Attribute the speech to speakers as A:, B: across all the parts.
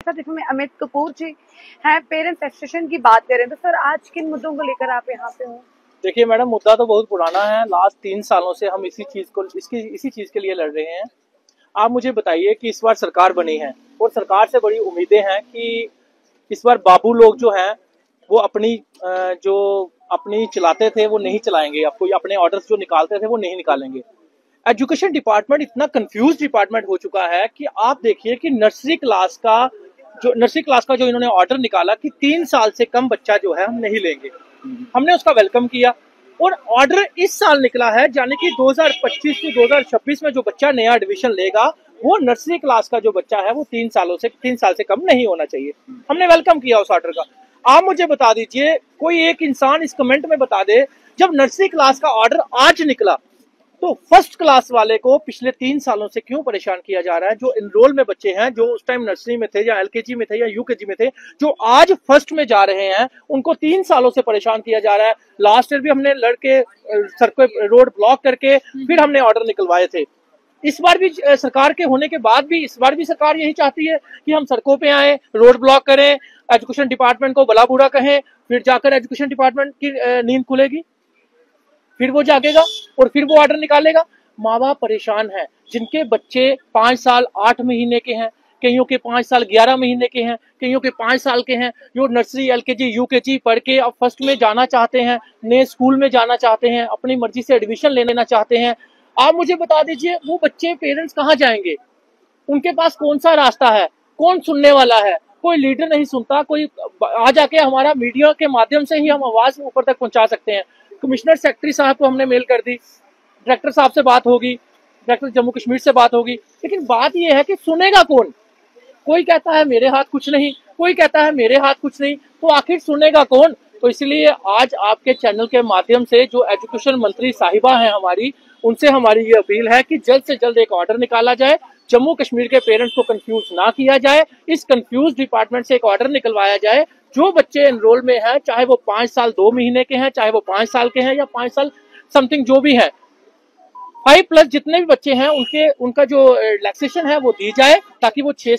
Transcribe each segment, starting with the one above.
A: साथ देखो मैं अमित कपूर जी हैं, पेरेंट्स एसोसिएशन की बात करें तो सर आज किन मुद्दों को लेकर आप यहाँ पे हो?
B: देखिए मैडम, मुद्दा तो बहुत पुराना है। लास्ट 3 सालों से हम इसी चीज के लिए लड़ रहे हैं। आप मुझे बताइए कि इस बार सरकार बनी है और सरकार से बड़ी उम्मीदें हैं कि इस बार बाबू लोग जो हैं वो अपनी चलाते थे वो नहीं चलाएंगे, आपको अपने ऑर्डर्स जो निकालते थे वो नहीं निकालेंगे। एजुकेशन डिपार्टमेंट इतना कंफ्यूज डिपार्टमेंट हो चुका है कि आप देखिए कि नर्सरी क्लास का जो इन्होंने ऑर्डर निकाला कि 3 साल से कम बच्चा जो है हम नहीं लेंगे, हमने उसका वेलकम किया और ऑर्डर इस साल निकला है, यानी कि 2025 से 2026 में जो बच्चा नया एडमिशन लेगा वो नर्सरी क्लास का जो बच्चा है वो 3 साल से कम नहीं होना चाहिए। हमने वेलकम किया उस ऑर्डर का। आप मुझे बता दीजिए, कोई एक इंसान इस कमेंट में बता दे, जब नर्सरी क्लास का ऑर्डर आज निकला तो फर्स्ट क्लास वाले को पिछले 3 सालों से क्यों परेशान किया जा रहा है? जो इनरोल में बच्चे हैं, जो उस टाइम नर्सरी में थे या एलकेजी में थे या यूकेजी में थे, जो आज फर्स्ट में जा रहे हैं, उनको 3 सालों से परेशान किया जा रहा है। लास्ट ईयर भी हमने लड़के सड़कों रोड ब्लॉक करके फिर हमने ऑर्डर निकलवाए थे। इस बार भी सरकार के होने के बाद भी इस बार भी सरकार यही चाहती है कि हम सड़कों पे आए, रोड ब्लॉक करें, एजुकेशन डिपार्टमेंट को भला बुरा कहें, फिर जाकर एजुकेशन डिपार्टमेंट की नींद खुलेगी, फिर वो जागेगा और फिर वो ऑर्डर निकालेगा। माँ बाप परेशान है, जिनके बच्चे 5 साल 8 महीने के हैं, कईयों के 5 साल 11 महीने के हैं, कईयों के 5 साल के हैं, जो नर्सरी एलकेजी यूकेजी पढ़ के अब फर्स्ट में जाना चाहते हैं, नए स्कूल में जाना चाहते हैं, अपनी मर्जी से एडमिशन लेना चाहते हैं। आप मुझे बता दीजिए वो बच्चे पेरेंट्स कहाँ जाएंगे? उनके पास कौन सा रास्ता है? कौन सुनने वाला है? कोई लीडर नहीं सुनता। कोई आ जाके हमारा मीडिया के माध्यम से ही हम आवाज ऊपर तक पहुंचा सकते हैं। कमिश्नर सेक्रेटरी साहब को हमने मेल कर दी, डायरेक्टर साहब से बात होगी, डायरेक्टर जम्मू कश्मीर से बात होगी, लेकिन बात यह है कि सुनेगा कौन? कोई कहता है मेरे हाथ कुछ नहीं, कोई कहता है मेरे हाथ कुछ नहीं, तो आखिर सुनेगा कौन? तो इसलिए आज आपके चैनल के माध्यम से जो एजुकेशन मंत्री साहिबा हैं हमारी, उनसे हमारी ये अपील है कि जल्द से जल्द एक ऑर्डर निकाला जाए, जम्मू कश्मीर के पेरेंट्स को कंफ्यूज ना किया जाए, इस कंफ्यूज डिपार्टमेंट से एक ऑर्डर निकलवाया जाए। जो बच्चे एनरोल में हैं, चाहे वो 5 साल 2 महीने के हैं, चाहे वो 5 साल के हैं या 5 साल समथिंग जो भी है, 5+ जितने भी बच्चे हैं उनका जो रिलैक्सेशन है वो दी जाए, ताकि वो 6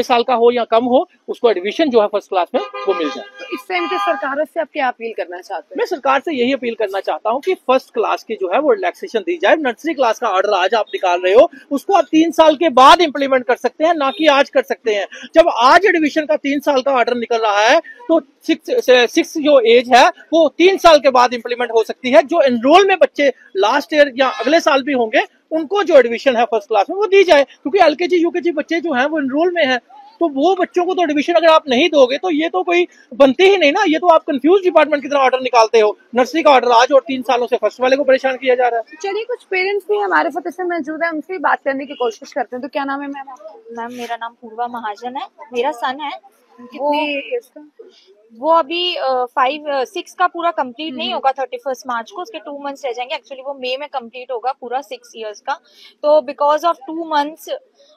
B: साल का हो या कम हो, उसको एडमिशन जो है फर्स्ट क्लास में वो मिल जाए।
A: तो इस टाइम पे सरकारों से आप क्या अपील करना चाहते हैं?
B: मैं सरकार से यही अपील करना चाहता हूँ कि फर्स्ट क्लास की जो है वो रिलैक्सेशन दी जाए। नर्सरी क्लास का ऑर्डर आज आप निकाल रहे हो, उसको आप 3 साल के बाद इंप्लीमेंट कर सकते हैं, ना कि आज कर सकते हैं। जब आज एडमिशन का 3 साल का ऑर्डर निकल रहा है तो 6 जो एज है वो 3 साल के बाद इंप्लीमेंट हो सकती है। जो एनरोल में बच्चे लास्ट ईयर या अगले साल भी होंगे, उनको जो एडमिशन है फर्स्ट क्लास में वो दी जाए, क्योंकि एलकेजी यूकेजी बच्चे जो हैं वो एनरोल में हैं। तो वो बच्चों को तो एडमिशन अगर आप नहीं दोगे तो ये तो कोई बनती ही नहीं ना। ये तो आप कंफ्यूज डिपार्टमेंट की तरह ऑर्डर निकालते हो। नर्सरी का ऑर्डर आज और 3 सालों से फर्स्ट वाले को परेशान किया जा रहा है।
A: चलिए कुछ पेरेंट्स भी हमारे साथ इसमें मौजूद है, उनसे बात करने की कोशिश करते हैं। तो क्या नाम है मैम आपका?
C: मैम मेरा नाम पूर्वा महाजन है, मेरा सन है। वो अभी 6 का पूरा कंप्लीट नहीं होगा 31 मार्च को, उसके 2 मंथ्स रह जाएंगे। एक्चुअली वो मई में कंप्लीट होगा पूरा 6 इयर्स का। तो बिकॉज ऑफ 2 मंथ्स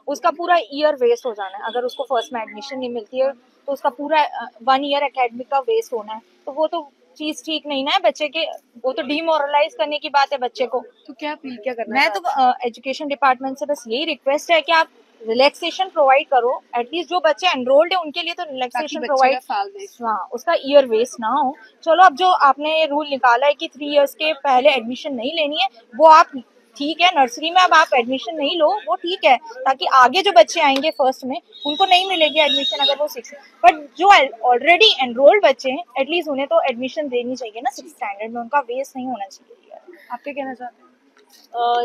C: उसका पूरा ईयर वेस्ट हो जाना है। अगर उसको फर्स्ट में एडमिशन नहीं मिलती है तो उसका पूरा 1 ईयर एकेडमिक का वेस्ट होना है। तो वो तो चीज ठीक नहीं ना है बच्चे के, वो तो डिमोरलाइज करने की बात है बच्चे को।
A: तो क्या अपील क्या करना
C: मैं तो एजुकेशन डिपार्टमेंट से बस यही रिक्वेस्ट है कि आप रिलैक्सेशन प्रोवाइड करो। एटलीस्ट जो बच्चे एनरोल्ड है उनके लिए तो रिलैक्सेशन प्रोवाइड, हाँ, उसका ईयर वेस्ट ना हो। चलो अब जो आपने रूल निकाला है कि 3 इयर्स के पहले एडमिशन नहीं लेनी है, वो आप ठीक है, नर्सरी में अब आप एडमिशन नहीं लो, वो ठीक है, ताकि आगे जो बच्चे आएंगे फर्स्ट में उनको नहीं मिलेगी एडमिशन अगर वो 6। बट जो ऑलरेडी एनरोल्ड बच्चे हैं एटलीस्ट उन्हें तो एडमिशन देनी चाहिए ना 6 स्टैंडर्ड में, उनका वेस्ट नहीं होना चाहिए।
A: आप क्या कहना चाहते हैं?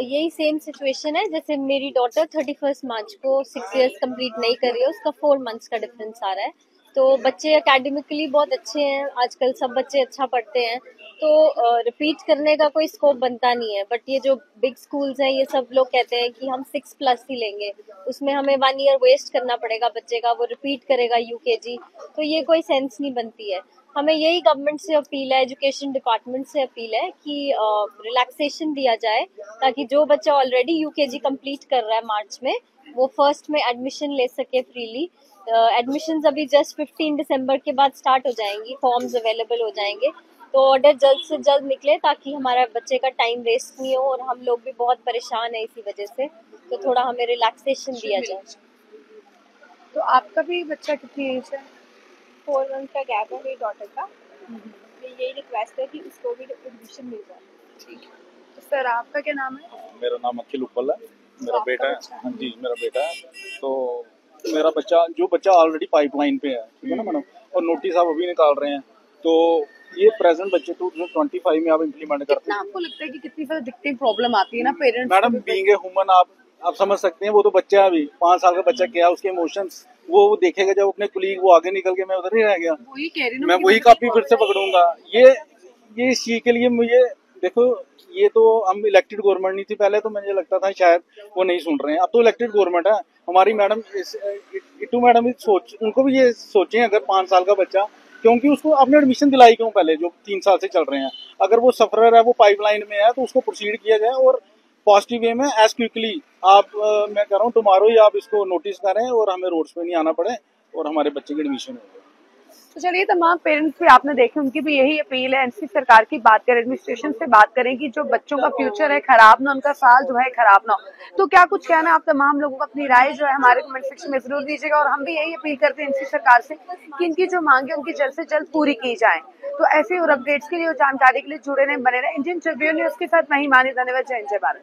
D: यही सेम सिचुएशन है, जैसे मेरी डॉटर 31 मार्च को 6 इयर्स कंप्लीट नहीं कर रही है, उसका 4 मंथ्स का डिफरेंस आ रहा है। तो बच्चे एकेडमिकली बहुत अच्छे हैं, आजकल सब बच्चे अच्छा पढ़ते हैं, तो रिपीट करने का कोई स्कोप बनता नहीं है। बट ये जो बिग स्कूल्स हैं ये सब लोग कहते हैं कि हम 6+ ही लेंगे, उसमें हमें 1 ईयर वेस्ट करना पड़ेगा बच्चे का, वो रिपीट करेगा यूकेजी, तो ये कोई सेंस नहीं बनती है। हमें यही गवर्नमेंट से अपील है, एजुकेशन डिपार्टमेंट से अपील है कि रिलैक्सेशन दिया जाए, ताकि जो बच्चा ऑलरेडी यूकेजी कंप्लीट कर रहा है मार्च में, वो फर्स्ट में एडमिशन ले सके फ्रीली। एडमिशन्स अभी जस्ट 15 दिसंबर के बाद स्टार्ट हो जाएंगी, फॉर्म्स अवेलेबल हो जाएंगे, तो ऑर्डर जल्द से जल्द निकले ताकि हमारा बच्चे का टाइम वेस्ट नहीं हो। और हम लोग भी बहुत परेशान है इसी वजह से, तो थोड़ा हमें रिलैक्सेशन दिया जाए।
A: तो आपका भी बच्चा कितनी एज है?
C: 4 मंथ का गैप है मेरी डॉटर का। मेरी यही रिक्वेस्ट है कि उसको भी एडमिशन मिल जाए।
A: ठीक है। तो सर आपका क्या नाम है?
E: मेरा नाम अखिल उपल है। मेरा
A: आपका
E: बेटा है।
A: बच्चा है?
E: हाँ जी, मेरा बेटा है। तो मेरा बच्चा ऑलरेडी पाइपलाइन पे है, ठीक है ना मैडम, और नोटिस आप अभी निकाल रहे हैं। तो ये प्रेजेंट बच्चे 2025 में आप इम्प्लीमेंट करते
A: कितना
E: हैं।
A: आपको लगता है कि कितनी सारी दिक्कतें प्रॉब्लम आती है ना parents
E: madam being a human आप समझ सकते हैं, वो तो बच्चा है अभी 5 साल का बच्चा, क्या उसके इमोशंस वो देखेगा जब अपने कुलीग वो आगे निकल के मैं उधर ही रह गया,
A: वही कह रही हूँ
E: मैं
A: कि
E: वही
A: मतलब
E: कापी फिर से पकड़ूंगा। ये इस चीज के लिए मुझे देखो, ये तो हम इलेक्टेड गवर्नमेंट नहीं थी पहले, तो मुझे लगता था शायद वो नहीं सुन रहे हैं। अब तो इलेक्टेड गवर्नमेंट है हमारी। मैडम इटू मैडम उनको भी ये सोचें, अगर 5 साल का बच्चा, क्योंकि उसको आपने एडमिशन दिलाई क्यों पहले, जो 3 साल से चल रहे हैं, अगर वो सफरर है, वो पाइपलाइन में है, तो उसको प्रोसीड किया जाए और पॉजिटिव वे में एज क्विकली आप मैं कह रहा हूँ टुमारो ही आप इसको नोटिस करें और हमें रोड्स पे नहीं आना पड़े और हमारे बच्चे की एडमिशन हो।
A: तो चलिए तमाम पेरेंट्स भी आपने देखे, उनकी भी यही अपील है। एनसी सरकार की बात करें, एडमिनिस्ट्रेशन से बात करें कि जो बच्चों का फ्यूचर है खराब ना, उनका साल जो है खराब ना हो। तो क्या कुछ कहना आप तमाम लोगों को, अपनी राय जो है हमारे कमेंट सेक्शन में जरूर दीजिएगा। और हम भी यही अपील करते हैं एनसी सरकार से कि इनकी जो मांगे उनकी जल्द से जल्द पूरी की जाए। तो ऐसे और अपडेट्स के लिए और जानकारी के लिए जुड़े रहें, बने रहें इंडियन ट्रिब्यून न्यूज के साथ। मैं हिमानी, धन्यवाद। जय हिंद, जय भारत।